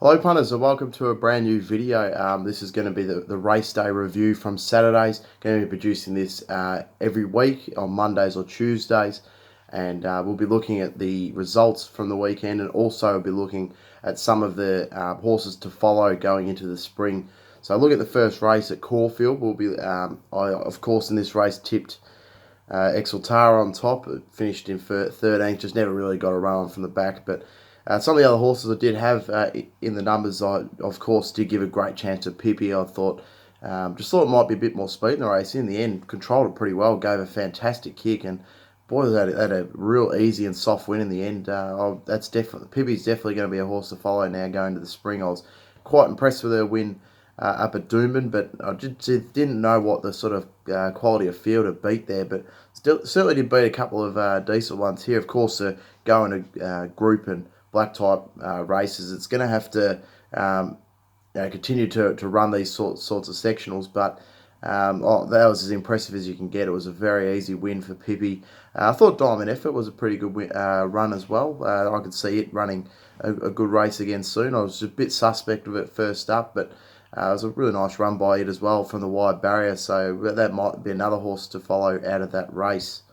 Hello punters and welcome to a brand new video. This is going to be the race day review from Saturdays. Going to be producing this every week on Mondays or Tuesdays, and we'll be looking at the results from the weekend, and also be looking at some of the horses to follow going into the spring. So look at the first race at Caulfield. We'll be, I of course in this race tipped Exaltara on top. It finished in 13th, just never really got a run on from the back, but some of the other horses I did have in the numbers, I of course did give a great chance to Pippi. I thought, just thought it might be a bit more speed in the race. In the end, controlled it pretty well, gave a fantastic kick, and boy, they had a real easy and soft win in the end. That's definitely Pippi's definitely going to be a horse to follow now going to the spring. I was quite impressed with her win up at Doomben, but I didn't know what the sort of quality of field to beat there, but still certainly did beat a couple of decent ones here. Of course, going to group and black type races, it's going to have to continue to run these sorts of sectionals, but that was as impressive as you can get. It was a very easy win for Pippi. I thought Diamond Effort was a pretty good run as well. I could see it running a good race again soon. I was a bit suspect of it first up, but it was a really nice run by it as well from the wide barrier, so that might be another horse to follow out of that race.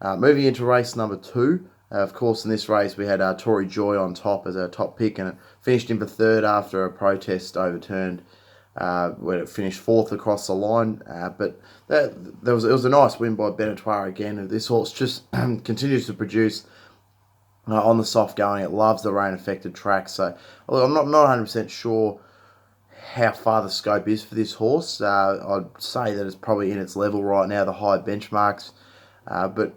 Moving into race number 2, of course in this race we had Tory Joy on top as our top pick, and it finished in for third after a protest overturned when it finished fourth across the line. But it was a nice win by Benatoire again. This horse just continues to produce on the soft going. It loves the rain affected track, so I'm not 100% sure how far the scope is for this horse. I'd say that it's probably in its level right now, the high benchmarks. But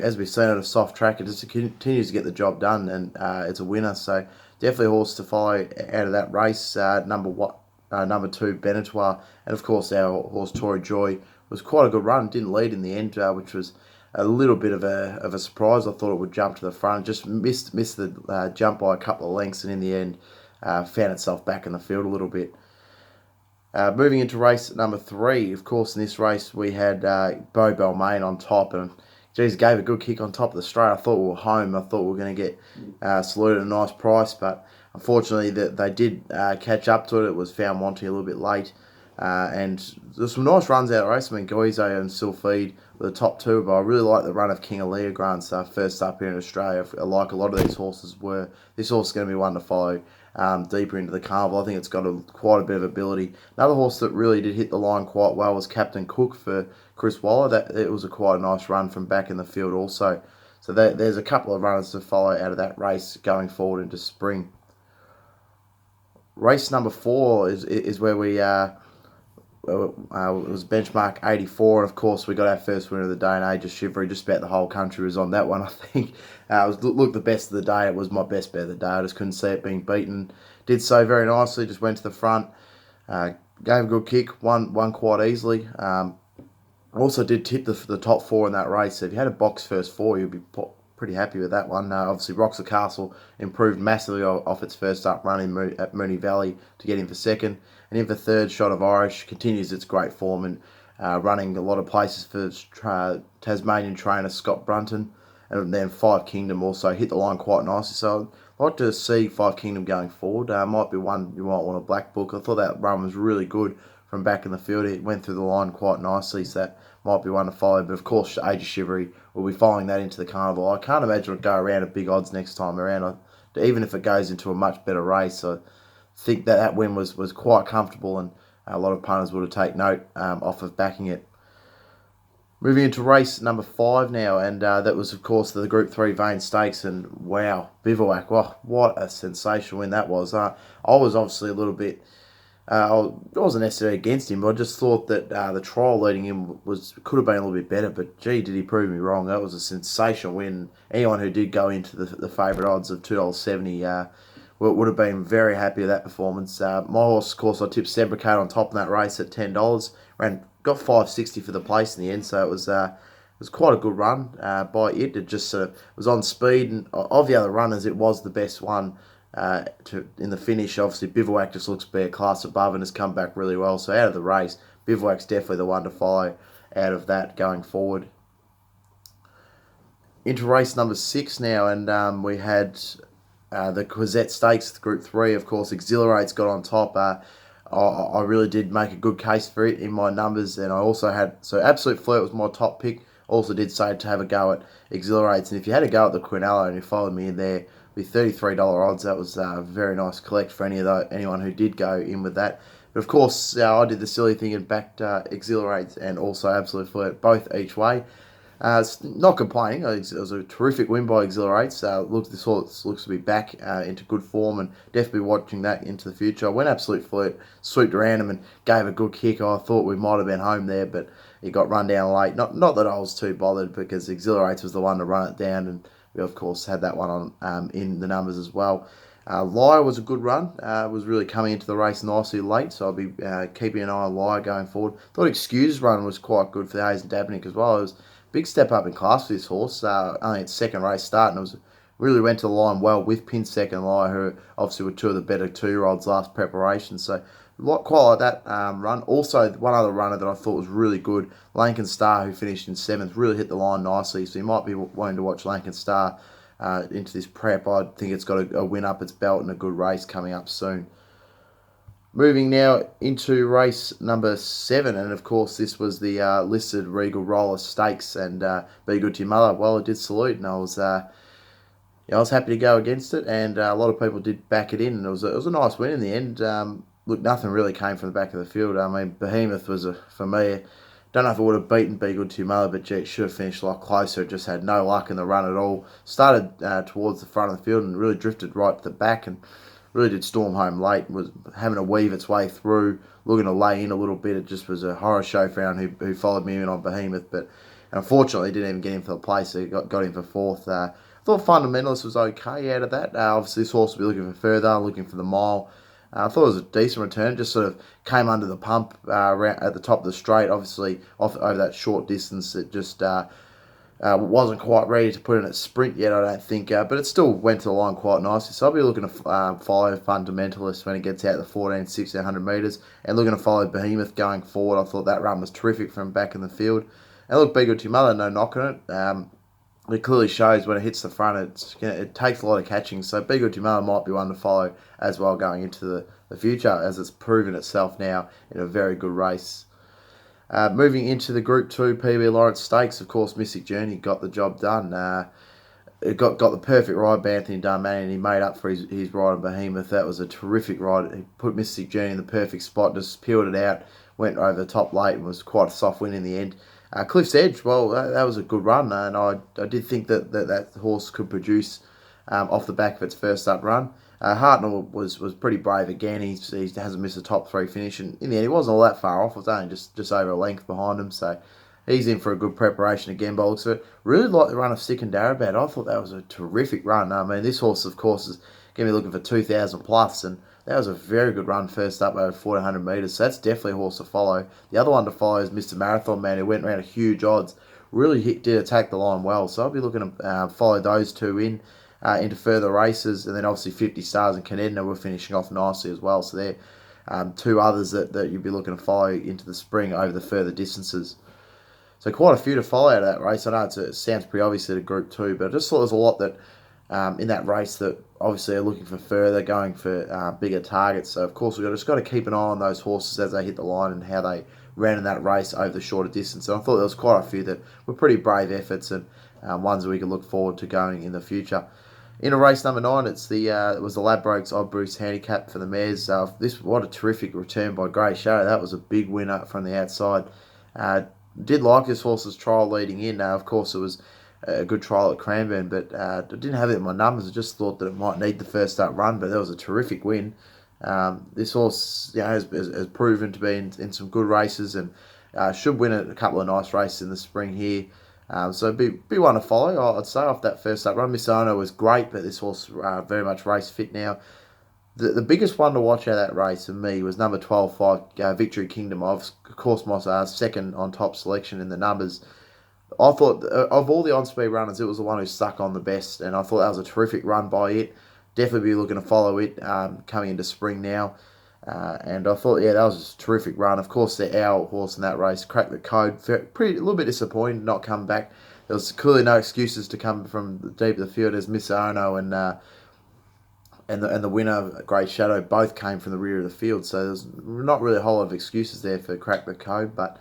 as we've seen on a soft track, it just continues to get the job done, and it's a winner. So definitely a horse to follow out of that race. Number 2, Benatoire, and of course our horse Tory Joy was quite a good run. Didn't lead in the end, which was a little bit of a surprise. I thought it would jump to the front, just missed the jump by a couple of lengths, and in the end found itself back in the field a little bit. Moving into race number 3, of course, in this race we had Beau Balmain on top, and geez, gave a good kick on top of the straight. I thought we were home. I thought we were going to get saluted at a nice price, but unfortunately they did catch up to it. It was found wanting a little bit late, and there's some nice runs out of the race. I mean, Goizo and Sylphide were the top 2, but I really like the run of King of Leogrand's first up here in Australia. Like a lot of these horses were, this horse is going to be one to follow deeper into the carnival. I think it's got quite a bit of ability. Another horse that really did hit the line quite well was Captain Cook for Chris Waller. It was quite a nice run from back in the field also. So there's a couple of runners to follow out of that race going forward into spring. Race number 4 is where we it was benchmark 84, and of course we got our first winner of the day in Age of Chivalry. Just about the whole country was on that one, I think. It was the best of the day. It was my best bet of the day. I just couldn't see it being beaten. Did so very nicely, just went to the front, gave a good kick, won quite easily. Also did tip the top 4 in that race. So if you had a box first 4, you'd be pretty happy with that one. Obviously, Roxor Castle improved massively off its first up run at Moonee Valley to get in for second. And in for third, Shot of Irish continues its great form and running a lot of places for Tasmanian trainer Scott Brunton. And then Five Kingdom also hit the line quite nicely. So I'd like to see Five Kingdom going forward. Might be one you might want to black book. I thought that run was really good from back in the field. It went through the line quite nicely, so that might be one to follow. But of course, Age of Chivalry will be following that into the carnival. I can't imagine it'll go around at big odds next time around. Even if it goes into a much better race, I think that win was quite comfortable, and a lot of punters would have taken note off of backing it. Moving into race number 5 now, and that was, of course, the Group 3 Vane Stakes, and wow, Bivouac, what a sensational win that was. I was obviously a little bit, I wasn't necessarily against him, but I just thought that the trial leading him could have been a little bit better, but gee, did he prove me wrong. That was a sensational win. Anyone who did go into the favourite odds of $2.70 would have been very happy with that performance. My horse, of course, I tipped Sembricade on top in that race at $10. Got $5.60 for the place in the end, so it was quite a good run by it. It just was on speed, and of the other runners, it was the best one in the finish. Obviously, Bivouac just looks to be a class above and has come back really well. So out of the race, Bivouac's definitely the one to follow out of that going forward. Into race number 6 now, and we had the Quezette Stakes, Group 3, of course, Exhilarate's got on top. I really did make a good case for it in my numbers, and I also had, so Absolute Flirt was my top pick. Also did say to have a go at Exhilarates, and if you had a go at the Quinella and you followed me in there with $33 odds, that was a very nice collect for anyone who did go in with that. But of course, I did the silly thing and backed Exhilarates and also Absolute Flirt both each way. It's not complaining. It was a terrific win by Exhilarates. This horse looks to be back into good form, and definitely watching that into the future. When Absolute Flirt swooped around him and gave a good kick, I thought we might have been home there, but he got run down late. Not that I was too bothered, because Exhilarates was the one to run it down, and we of course had that one on in the numbers as well. Lyre was a good run. Was really coming into the race nicely late, so I'll be keeping an eye on Lyre going forward. Thought Excuse run was quite good for the Hazen Dabnik as well. It was a big step up in class for this horse. Only its second race start, and it was really went to the line well with Pin Second Lyre, who obviously were two of the better 2-year-olds last preparation. So quite like that run. Also, one other runner that I thought was really good, Lankan Star, who finished in 7th, really hit the line nicely. So you might be wanting to watch Lankan Star into this prep. I think it's got a win up its belt and a good race coming up soon. Moving now into race number 7, and of course this was the listed Regal Roller Stakes, and Be Good to Your Mother. Well, it did salute, and I was happy to go against it, and a lot of people did back it in, and it was a nice win in the end. Look, nothing really came from the back of the field. I mean, Behemoth was, for me, don't know if it would have beaten Be Good to Your Mother, but it should have finished a lot closer. It just had no luck in the run at all. Started towards the front of the field and really drifted right to the back, and really did storm home late. Was having to weave its way through, looking to lay in a little bit. It just was a horror show for anyone who followed me in on Behemoth, but unfortunately didn't even get him for the place. So he got him for 4th. I thought Fundamentalist was okay out of that. Obviously, this horse will be looking for further, looking for the mile. I thought it was a decent return, just sort of came under the pump at the top of the straight. Obviously, off over that short distance, it just wasn't quite ready to put in a sprint yet, I don't think, but it still went to the line quite nicely. So I'll be looking to follow Fundamentalist when it gets out the 1600 metres, and looking to follow Behemoth going forward. I thought that run was terrific from back in the field. And look, Be Good to Your Mother, no knock on it. It clearly shows when it hits the front, it takes a lot of catching. So Be Good to Your Mother might be one to follow as well going into the future, as it's proven itself now in a very good race. Moving into the Group 2 PB Lawrence Stakes, of course, Mystic Journey got the job done. It got the perfect ride by Anthony Darmani, and he made up for his ride on Behemoth. That was a terrific ride. He put Mystic Journey in the perfect spot, just peeled it out, went over the top late, and was quite a soft win in the end. Cliff's Edge, well, that was a good run, and I did think that horse could produce off the back of its first up run. Hartnell was pretty brave again. He hasn't missed a top 3 finish, and in the end he wasn't all that far off. It was only just over a length behind him, so he's in for a good preparation again by looks of it. Really like the run of Sikandarabat. I thought that was a terrific run. I mean, this horse, of course, is going to be looking for 2,000 plus, and that was a very good run first up over 1,400 metres, so that's definitely a horse to follow. The other one to follow is Mr. Marathon Man, who went around a huge odds. Really did attack the line well, so I'll be looking to follow those two into further races, and then obviously 50 Stars and Canedna were finishing off nicely as well, so they're two others that you'd be looking to follow into the spring over the further distances. So quite a few to follow out of that race. I know it sounds pretty obvious at a Group 2, but I just thought there's a lot that in that race that obviously are looking for further, going for bigger targets. So of course we've just got to keep an eye on those horses as they hit the line and how they ran in that race over the shorter distance. And I thought there was quite a few that were pretty brave efforts, and ones that we can look forward to going in the future. In race number 9, it was the Ladbrokes Odd Bruce handicap for the mares. What a terrific return by Grey Shadow. That was a big winner from the outside. Did like this horse's trial leading in. Of course, it was a good trial at Cranbourne, but I didn't have it in my numbers. I just thought that it might need the first up run, but that was a terrific win. This horse has proven to be in some good races, and should win a couple of nice races in the spring here. So be one to follow, I'd say, off that first up run. Miss Ono was great, but this horse very much race fit now. The biggest one to watch out of that race for me was number 12, Victory Kingdom. Of course, my second on top selection in the numbers. I thought of all the on-speed runners, it was the one who stuck on the best, and I thought that was a terrific run by it. Definitely be looking to follow it coming into spring now. And I thought, that was a terrific run. Of course, the Owl horse in that race cracked the code. A little bit disappointed not come back. There was clearly no excuses to come from the deep of the field as Miss Ono and and the winner, Great Shadow, both came from the rear of the field. So there's not really a whole lot of excuses there for Crack the Code, but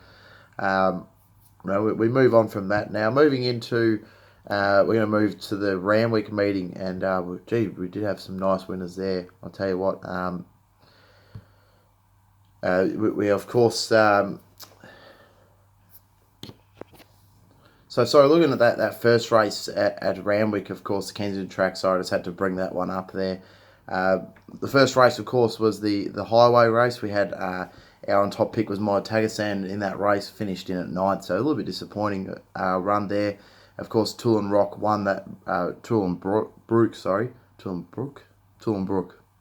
we move on from that now. Moving into, we're going to move to the Randwick meeting, and we did have some nice winners there. I'll tell you what. We of course. So sorry, looking at that first race at Randwick, of course, the Kensington Trackside, I just had to bring that one up there. The first race, of course, was the highway race. We had our on top pick was My Tagasan in that race, finished in at 9th, so a little bit disappointing run there. Of course, Toolin Rock won that. Toolin Brook.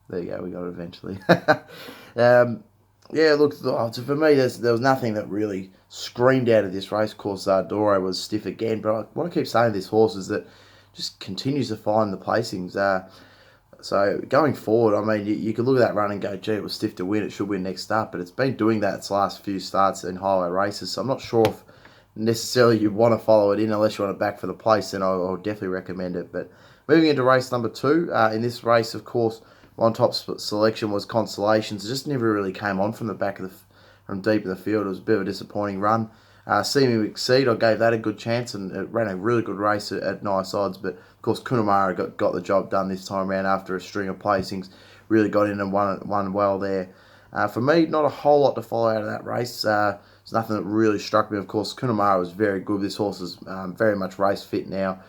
There you go, we got it eventually. Yeah, look, for me, there was nothing that really screamed out of this race. Of course, Doro was stiff again, but what I keep saying to this horse is that just continues to find the placings. So going forward, I mean, you could look at that run and go, gee, it was stiff to win, it should win next start, but it's been doing that its last few starts in highway races, so I'm not sure if necessarily you want to follow it in unless you want to back for the place, then I'll definitely recommend it. But moving into race number 2, in this race, of course, on top selection was Constellations. It just never really came on from the back of from deep in the field. It was a bit of a disappointing run. See Me Exceed, I gave that a good chance, and it ran a really good race at nice odds. But of course, Kunamara got the job done this time around after a string of placings. Really got in and won well there. For me, not a whole lot to follow out of that race. There's nothing that really struck me. Of course, Kunamara was very good. This horse is very much race fit now,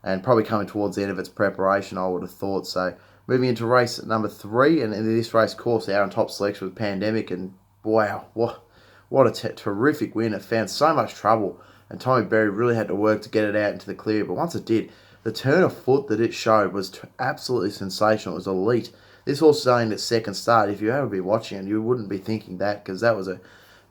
and probably coming towards the end of its preparation, I would have thought. So moving into race number 3, and in this race, of course, our on top selection was Pandemic, and wow, what a terrific win. It found so much trouble, and Tommy Berry really had to work to get it out into the clear, but once it did, the turn of foot that it showed was absolutely sensational. It was elite. This horse is only in its second start. If you ever be watching it, you wouldn't be thinking that, because that was a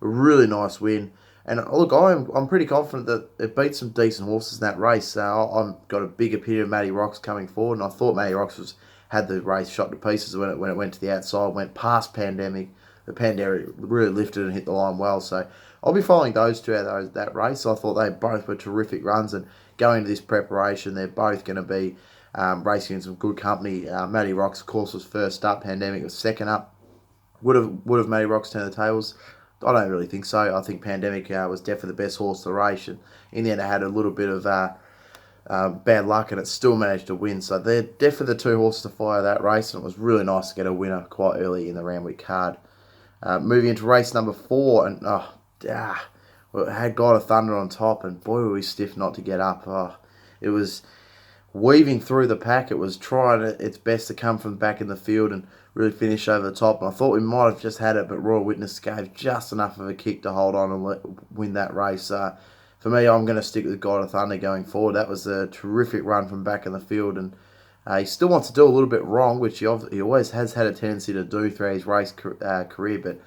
really nice win. And look, I'm pretty confident that it beat some decent horses in that race. I've got a big opinion of Matty Rocks coming forward, and I thought Matty Rocks had the race shot to pieces when it went to the outside, went past Pandemic. The Pandemic really lifted and hit the line well. So I'll be following those two out of that race. I thought they both were terrific runs, and going into this preparation, they're both going to be racing in some good company. Matty Rocks, of course, was first up. Pandemic was second up. Would have Matty Rocks turned the tables? I don't really think so. I think Pandemic was definitely the best horse of the race, and in the end, it had a little bit of bad luck, and it still managed to win. So they're definitely the two horses to fire that race, and it was really nice to get a winner quite early in the Randwick card. Moving into race number 4, and it had God of Thunder on top, and boy were we stiff not to get up. It was weaving through the pack. It was trying its best to come from back in the field and really finish over the top. And I thought we might have just had it, but Royal Witness gave just enough of a kick to hold on and win that race. For me, I'm going to stick with God of Thunder going forward. That was a terrific run from back in the field, and he still wants to do a little bit wrong, which he always has had a tendency to do throughout his race career, but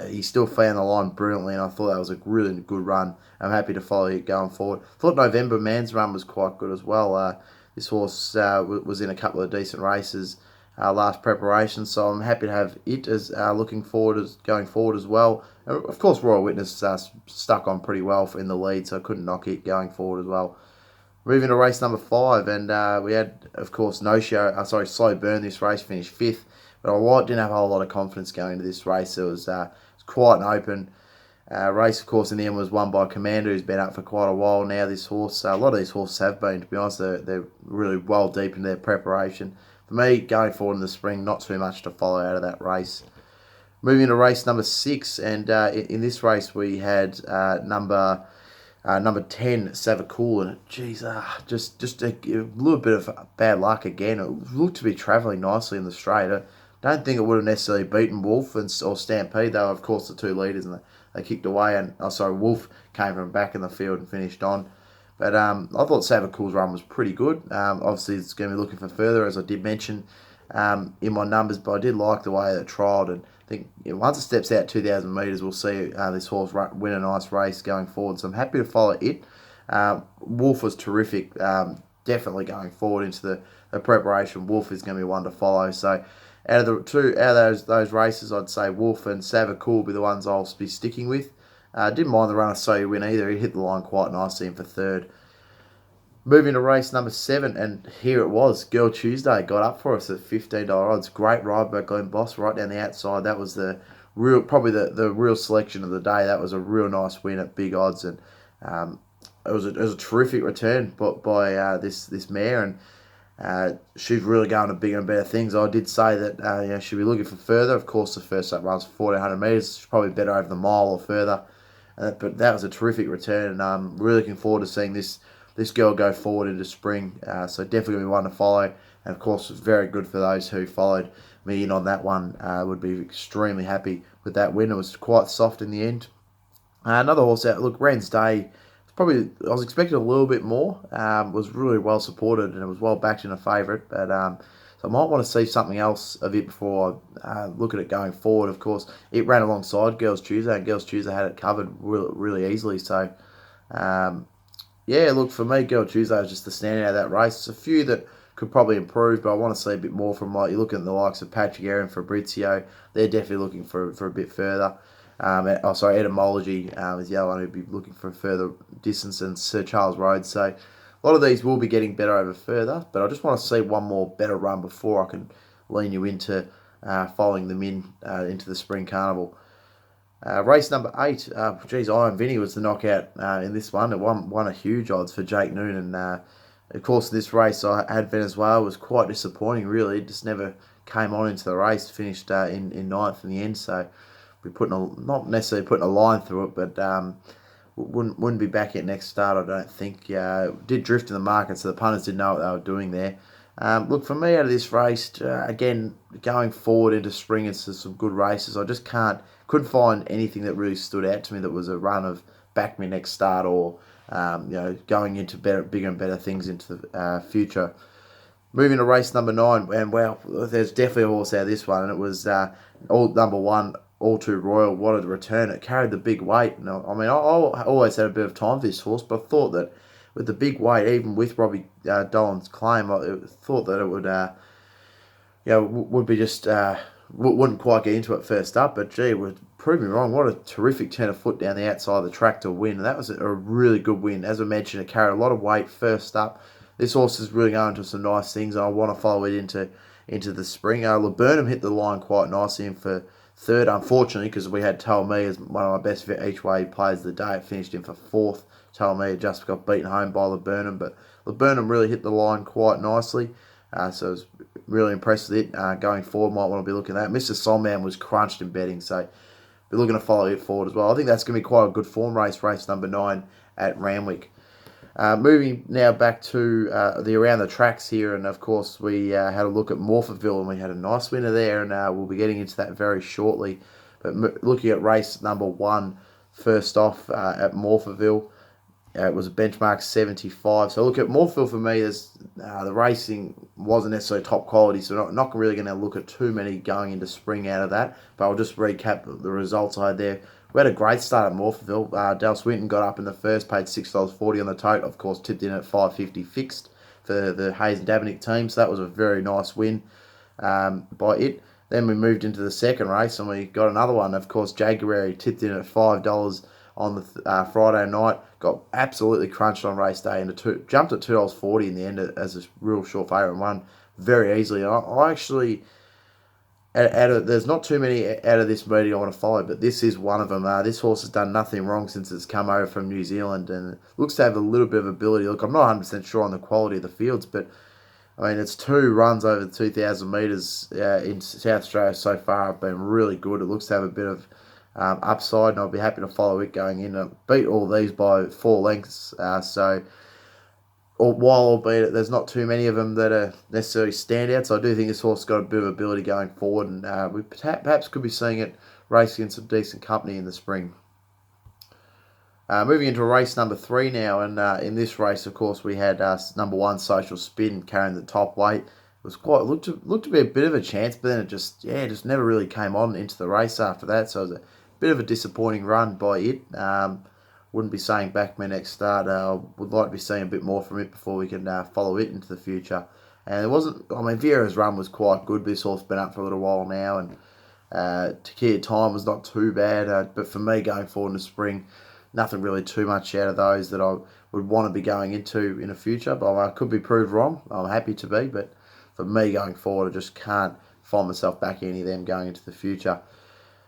he still found the line brilliantly, and I thought that was a really good run. I'm happy to follow it going forward. Thought November Man's run was quite good as well. This horse was in a couple of decent races last preparation, so I'm happy to have it as going forward as well. And of course, Royal Witness stuck on pretty well in the lead, so I couldn't knock it going forward as well. Moving to race number 5, and we had, of course, Slow Burn. This race finished 5th, but I didn't have a whole lot of confidence going into this race. It was quite an open race, of course. In the end, was won by Commander, who's been up for quite a while now. This horse, a lot of these horses have been, to be honest. They're really well deep in their preparation. For me, going forward in the spring, not too much to follow out of that race. Moving to race number 6, and in this race we had number 10, Savakul, and geez, just a little bit of bad luck again. It looked to be travelling nicely in the straight. I don't think it would have necessarily beaten Wolf or Stampede. They were, of course, the two leaders, and they kicked away. And Wolf came from back in the field and finished on. But I thought Savakul's run was pretty good. Obviously, it's going to be looking for further, as I did mention in my numbers, but I did like the way it trialled, and I think once it steps out 2,000 metres, we'll see this horse win a nice race going forward. So I'm happy to follow it. Wolf was terrific, definitely going forward into the preparation. Wolf is going to be one to follow. So out of those races, I'd say Wolf and Savakul will be the ones I'll be sticking with. Didn't mind the run of So You Win either. He hit the line quite nicely in for third. Moving to race number 7, and here it was. Girl Tuesday got up for us at $15 odds. Great ride by Glenn Boss right down the outside. That was probably the real selection of the day. That was a real nice win at big odds, and um, it was a terrific return by this mare, and she's really going to bigger and better things. I did say that she'll be looking for further. Of course, the first up runs 1,400 metres. She's probably better over the mile or further. But that was a terrific return, and I'm really looking forward to seeing this girl go forward into spring. So definitely going to be one to follow. And of course, it's very good for those who followed me in on that one. Would be extremely happy with that win. It was quite soft in the end. Another horse out. Look, Rens Day. I was expecting a little bit more. Was really well supported and it was well backed in a favourite. But so I might want to see something else of it before I look at it going forward. Of course, it ran alongside Girls Tuesday, and Girls Tuesday had it covered really, really easily. So, yeah, look, for me, Girl Tuesday was just the standout of that race. There's a few that could probably improve, but I want to see a bit more from, like, you look at the likes of Patrick Aaron, Fabrizio. They're definitely looking for a bit further. Etymology is the other one who'd be looking for further distance, and Sir Charles Rhodes. So a lot of these will be getting better over further, but I just want to see one more better run before I can lean you into following them into the Spring Carnival. Race number 8, Iron Vinny was the knockout in this one. It won a huge odds for Jake Noonan. Of course, in this race I had Venezuela. It was quite disappointing, really. It just never came on into the race, finished in ninth in the end, so we're not necessarily putting a line through it, but wouldn't be back at next start, I don't think. Did drift in the market, so the punters didn't know what they were doing there. Look, for me, out of this race, again, going forward into spring, it's some good races. I just couldn't find anything that really stood out to me that was a run of back me next start, or going into bigger and better things into the future. Moving to race number 9, and well, there's definitely a horse out of this one, and it was number 1, All Too Royal. What a return! It carried the big weight. I always had a bit of time for this horse, but I thought that with the big weight, even with Robbie Dolan's claim, I thought that it would be just wouldn't quite get into it first up. But gee, would prove me wrong. What a terrific turn of foot down the outside of the track to win. And that was a really good win. As I mentioned, it carried a lot of weight first up. This horse is really going to some nice things, and I want to follow it into the spring. Laburnum hit the line quite nicely in for third, unfortunately, because we had Talme as one of my best each way players of the day. It finished in for fourth. Talme just got beaten home by Laburnum, but Laburnum really hit the line quite nicely. So I was really impressed with it. Going forward, might want to be looking at that. Mr. Solman was crunched in betting, so be looking to follow it forward as well. I think that's going to be quite a good form race number 9 at Randwick. Moving now back to the around the tracks here, and of course we had a look at Morphettville, and we had a nice winner there, and we'll be getting into that very shortly. But looking at race number 1, first off at Morphettville, it was a benchmark 75. So look at Morphettville for me. The racing wasn't necessarily top quality, so not really going to look at too many going into spring out of that. But I'll just recap the results I had there. We had a great start at Morphettville. Dale Swinton got up in the first, paid $6.40 on the tote. Of course, tipped in at $5.50 fixed for the Hayes and Davenick team. So that was a very nice win by it. Then we moved into the second race, and we got another one. Of course, Jaguary tipped in at $5 on the Friday night. Got absolutely crunched on race day, and jumped at $2.40 in the end as a real short favourite, and won very easily. And I actually... there's not too many out of this meeting I want to follow, but this is one of them. This horse has done nothing wrong since it's come over from New Zealand, and it looks to have a little bit of ability. Look, I'm not 100% sure on the quality of the fields, but I mean, it's 2 runs over 2,000 metres in South Australia so far have been really good. It looks to have a bit of upside, and I'll be happy to follow it going in. I beat all these by 4 lengths, while albeit there's not too many of them that are necessarily standouts, I do think this horse has got a bit of ability going forward, and we perhaps could be seeing it racing in some decent company in the spring. Moving into race number 3 now, and in this race, of course, we had number 1 Social Spin carrying the top weight. It was looked to be a bit of a chance, but then it just never really came on into the race after that. So it was a bit of a disappointing run by it. Wouldn't be saying back my next start. Would like to be seeing a bit more from it before we can follow it into the future. And it wasn't. I mean, Vieira's run was quite good. This horse been up for a little while now, and Takia Time was not too bad. But for me, going forward in the spring, nothing really too much out of those that I would want to be going into in the future. But I could be proved wrong. I'm happy to be, but for me going forward, I just can't find myself backing any of them going into the future.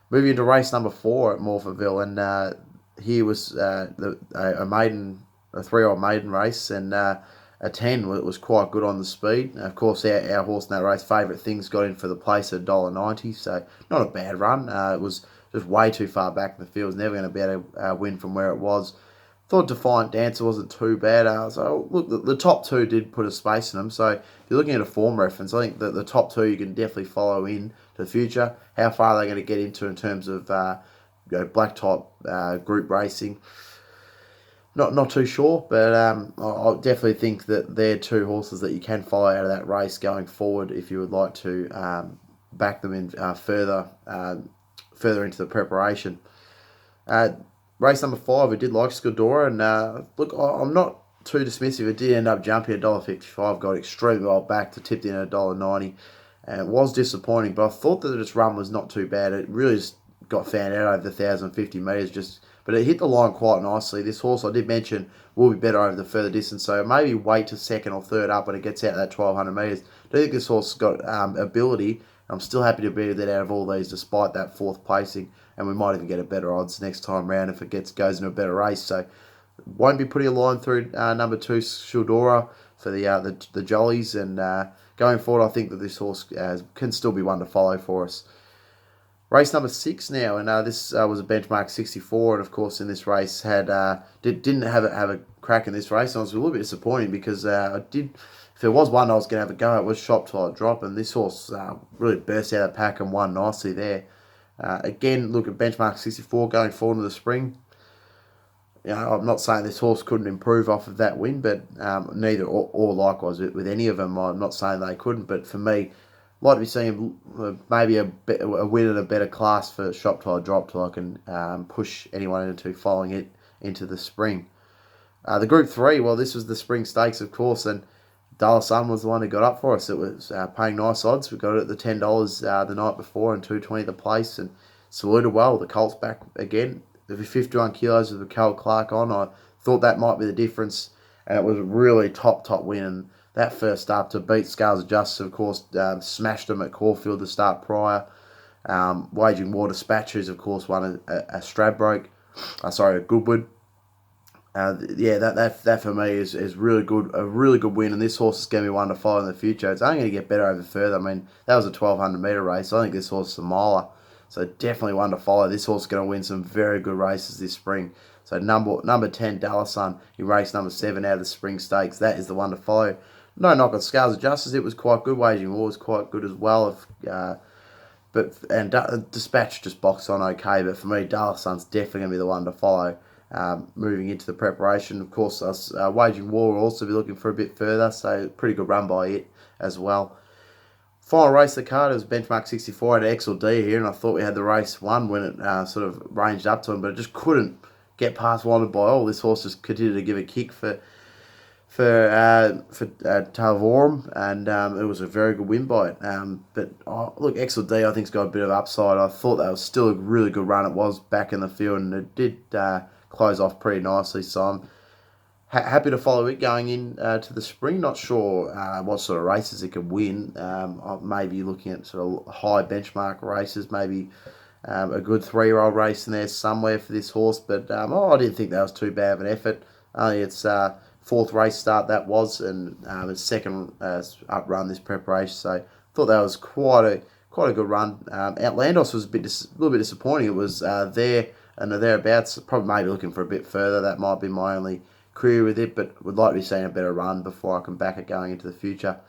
Moving into race number 4 at Morphettville, and here was a maiden, a 3-year-old maiden race, and a 10 was quite good on the speed. Of course, our horse in that race, Favourite Things, got in for the place at $1.90, so not a bad run. It was just way too far back in the field. It was never going to be able to win from where it was. Thought Defiant Dancer wasn't too bad. So look, the top 2 did put a space in them. So if you're looking at a form reference, I think that the top 2 you can definitely follow in to the future. How far are they going to get into in terms of black type group racing? Not too sure, but I definitely think that they're 2 horses that you can follow out of that race going forward if you would like to back them in further into the preparation. Race number 5, I did like Scudora, and look, I'm not too dismissive. It did end up jumping $1.55, got extremely well back to tipped in at $1.90, and it was disappointing, but I thought that its run was not too bad. It really just got found out over the 1,050 metres, but it hit the line quite nicely. This horse, I did mention, will be better over the further distance, so maybe wait to second or third up when it gets out that 1,200 metres. I do think this horse has got ability. I'm still happy to be that out of all these, despite that 4th placing, and we might even get a better odds next time round if it goes into a better race. So won't be putting a line through number 2, Shildora, for the Jollies, and going forward, I think that this horse can still be one to follow for us. Race number 6 now, and this was a benchmark 64, and of course in this race didn't have a crack in this race. And I was a little bit disappointed because if there was one I was going to have a go at, was Shop Till I Drop, and this horse really burst out of the pack and won nicely there. Again, look at benchmark 64 going forward into the spring. I'm not saying this horse couldn't improve off of that win, but neither or likewise with any of them. I'm not saying they couldn't, but for me, I'd like to be seeing maybe a win at a better class for Shop Till I Drop, till I can push anyone into following it into the spring. The Group 3, well, this was the Spring Stakes, of course, and Dollar Sun was the one who got up for us. It was paying nice odds. We got it at the $10 the night before and $2.20 the place, and saluted well. The Colts back again. The 51 kilos with Cal Clark on. I thought that might be the difference, and it was a really top win. And that first up to beat Scales of Justice, of course, smashed them at Caulfield to start prior. Waging War Dispatches, of course, won a Stradbroke. A Goodwood. That for me is really good, a really good win, and this horse is going to be one to follow in the future. It's only going to get better over further. I mean, that was a 1,200 metre race. I think this horse is a miler, so definitely one to follow. This horse is going to win some very good races this spring. So number 10, Dollar Sun, in race number 7 out of the Spring Stakes. That is the one to follow. No knock on Scales of Justice. It was quite good. Waging War was quite good as well. Dispatch just boxed on okay, but for me, Dollar Sun's definitely going to be the one to follow. Moving into the preparation, of course, Waging War will also be looking for a bit further, so pretty good run by it as well. Final race of the card, it was benchmark 64 at XLD here, and I thought we had the race won when it sort of ranged up to him, but it just couldn't get past Wanted by All. This horse just continued to give a kick for Talvorum, and it was a very good win by it. Look, XLD I think's got a bit of upside. I thought that was still a really good run. It was back in the field, and it did close off pretty nicely. So I'm happy to follow it going in to the spring. Not sure what sort of races it could win. I may be looking at sort of high benchmark races, maybe a good 3-year-old race in there somewhere for this horse. But I didn't think that was too bad of an effort. Only its 4th race start that was, and its 2nd up run this preparation. So I thought that was quite a good run. Outlandos was a little bit disappointing. It was there and thereabouts. Probably maybe looking for a bit further. That might be my only query with it, but would like to be seeing a better run before I can back it going into the future.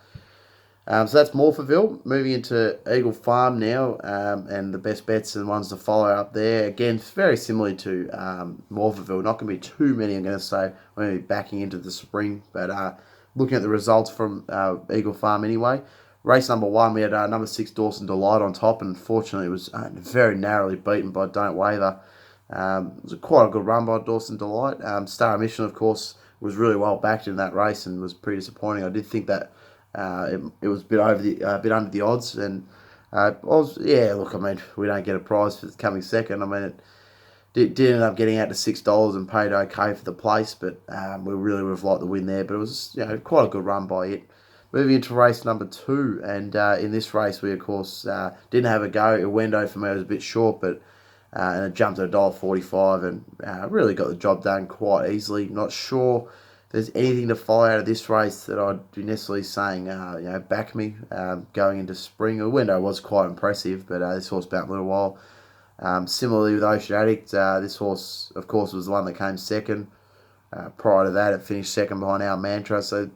So that's Morphettville. Moving into Eagle Farm now, and the best bets and ones to follow up there. Again, very similarly to Morphettville. Not going to be too many, I'm going to say. We're going to be backing into the spring, but looking at the results from Eagle Farm anyway. Race number 1, we had number 6, Dawson Delight on top, and unfortunately it was very narrowly beaten by Don't Waver. It was quite a good run by Dawson Delight. Star Mission, of course, was really well backed in that race and was pretty disappointing. I did think that it was a bit under the odds, and look, I mean, we don't get a prize for coming second. I mean, did end up getting out to $6 and paid okay for the place, but we really would have liked the win there. But it was quite a good run by it. Moving into race number 2, and in this race we of course didn't have a go. Iwendo for me was a bit short, but and it jumped at $1.45 and really got the job done quite easily. Not sure if there's anything to follow out of this race that I'd be necessarily saying back me going into spring. Iwendo was quite impressive, but this horse bounced a little while. Similarly with Ocean Addict, this horse, of course, was the one that came second. Prior to that, it finished second behind Our Mantra. So,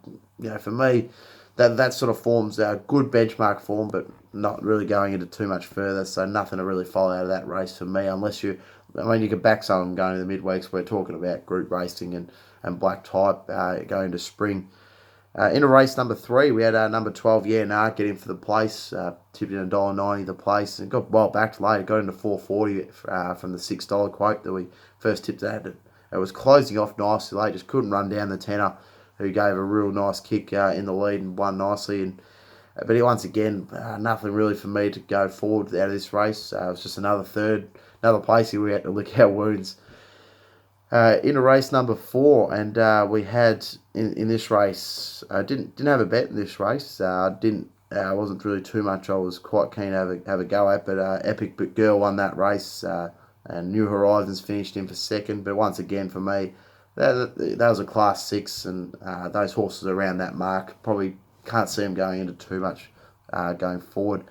for me, that sort of forms a good benchmark form, but not really going into too much further. So nothing to really follow out of that race for me, unless you could back some going to the midweeks. We're talking about group racing and black type going to spring. In a race number 3, we had number 12, Nah, get in for the place. Tipped in $1.90 the place and got well backed late. Got into $4.40 from the $6 quote that we first tipped at. It was closing off nicely late, just couldn't run down the tenner, who gave a real nice kick in the lead and won nicely. But once again, nothing really for me to go forward out of this race. It was just another place here we had to lick our wounds. In a race number 4, and we had in this race, didn't have a bet in this race. I wasn't really too much. I was quite keen to have a go at, but Epic Girl won that race, and New Horizons finished in for second. But once again, for me, that was a Class 6, and those horses around that mark probably can't see them going into too much going forward.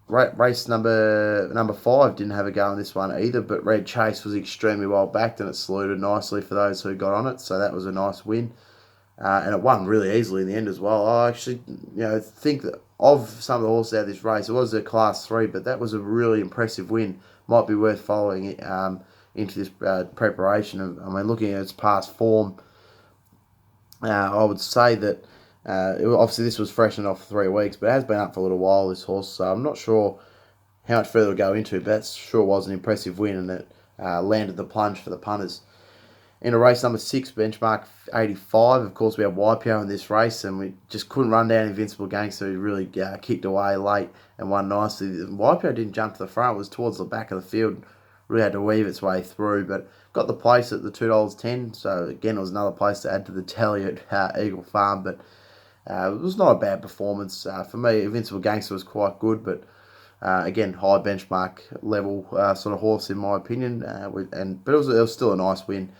Race number 5 didn't have a go on this one either, but Red Chase was extremely well backed and it saluted nicely for those who got on it, so that was a nice win. And it won really easily in the end as well. I actually think that of some of the horses out of this race, it was a Class 3, but that was a really impressive win. Might be worth following it into this preparation. Looking at its past form, I would say that obviously this was freshened off 3 weeks, but it has been up for a little while, this horse, so I'm not sure how much further to go into, but that sure was an impressive win, and it landed the plunge for the punters. In a race number 6, benchmark 85, of course we had YPO in this race, and we just couldn't run down Invincible Gangster, who really kicked away late and won nicely. YPO didn't jump to the front, it was towards the back of the field, really had to weave its way through, but got the place at the $2.10, so again it was another place to add to the tally at Eagle Farm, but it was not a bad performance. For me, Invincible Gangster was quite good, but again, high benchmark level sort of horse in my opinion, but it was still a nice win.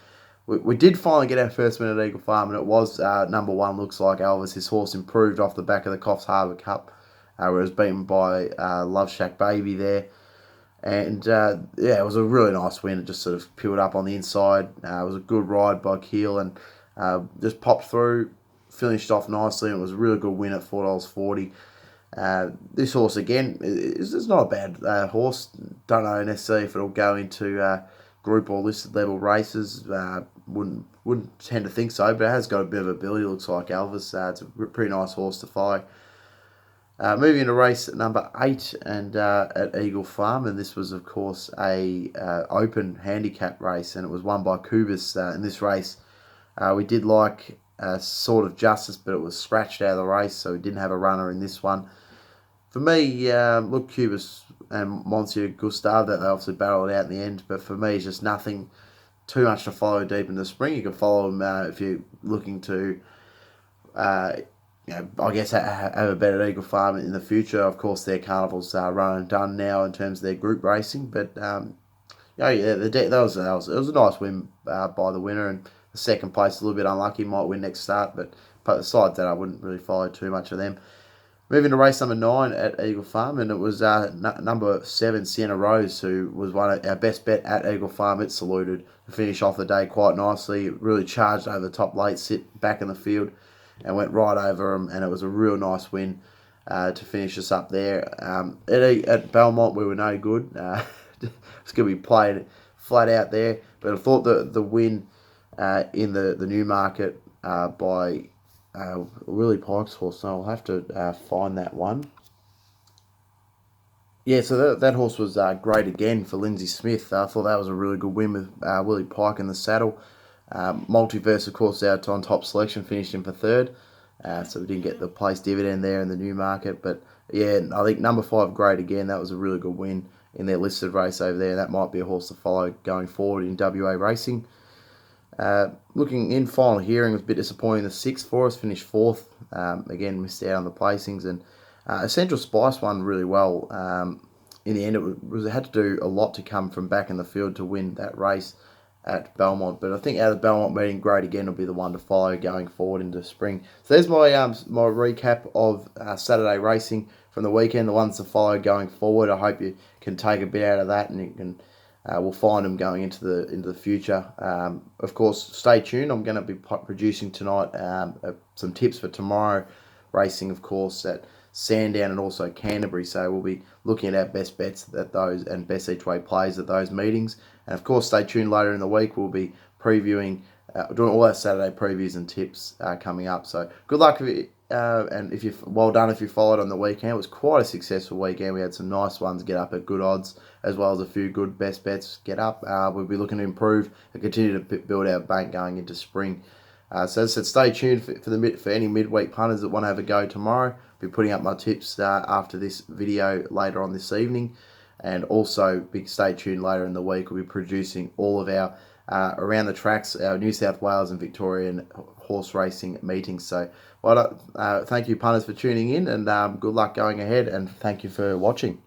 We did finally get our first win at Eagle Farm, and it was number 1, Looks Like Elvis. His horse improved off the back of the Coffs Harbour Cup, where it was beaten by Love Shack Baby there. And it was a really nice win. It just sort of peeled up on the inside. It was a good ride by Keel and just popped through, finished off nicely. And it was a really good win at $4.40. This horse again is not a bad horse. Don't know necessarily if it'll go into group or listed level races. Wouldn't tend to think so, but it has got a bit of ability. Looks Like Elvis. It's a pretty nice horse to follow. Moving into race number 8 and at Eagle Farm, and this was of course a open handicap race, and it was won by Kubis. In this race, we did like Sort of Justice, but it was scratched out of the race, so we didn't have a runner in this one. For me, look, Kubis and Monsieur Gustave, that they obviously battled it out in the end, but for me, it's just nothing too much to follow deep in the spring. You can follow them if you're looking to I guess have a better Eagle Farm in the future. Of course, their carnivals are run and done now in terms of their group racing, but it was a nice win by the winner, and the second place a little bit unlucky, might win next start, but besides that, I wouldn't really follow too much of them. Moving to race number 9 at Eagle Farm, and it was number 7, Sienna Rose, who was one of our best bet at Eagle Farm. It saluted to finish off the day quite nicely. It really charged over the top late, sit back in the field, and went right over them, and it was a real nice win to finish us up there. At Belmont, we were no good. It's going to be played flat out there, but I thought the win in the Newmarket by Willie Pike's horse, so I'll have to find that one. Yeah, so that horse was great again for Lindsay Smith. I thought that was a really good win with Willie Pike in the saddle. Multiverse, of course, out on top selection, finished in for 3rd. So we didn't get the place dividend there in the Newmarket. But yeah, I think number 5, great again. That was a really good win. in their listed race over there. That might be a horse to follow going forward in WA racing. Looking in final hearing, was a bit disappointing. The 6th for us finished 4th. Again, missed out on the placings, and Essential Spice won really well. In the end, it had to do a lot to come from back in the field to win that race at Belmont. But I think out of the Belmont meeting, Great Again will be the one to follow going forward into spring. So there's my my recap of Saturday racing from the weekend, the ones to follow going forward. I hope you can take a bit out of that, and you can we'll find them going into the future. Of course, stay tuned. I'm going to be producing tonight some tips for tomorrow racing, of course, at Sandown and also Canterbury. So we'll be looking at our best bets at those and best each way plays at those meetings. And of course, stay tuned later in the week. We'll be previewing, doing all our Saturday previews and tips coming up. So good luck with it. And if you well done if you followed on the weekend. It was quite a successful weekend. We had some nice ones get up at good odds, as well as a few good best bets get up. We'll be looking to improve and continue to build our bank going into spring. So as I said, stay tuned for any midweek punters that want to have a go tomorrow. I'll be putting up my tips after this video later on this evening, and also stay tuned later in the week. We'll be producing all of our around the tracks, our New South Wales and Victorian horse racing meetings. So thank you punters for tuning in, and good luck going ahead, and thank you for watching.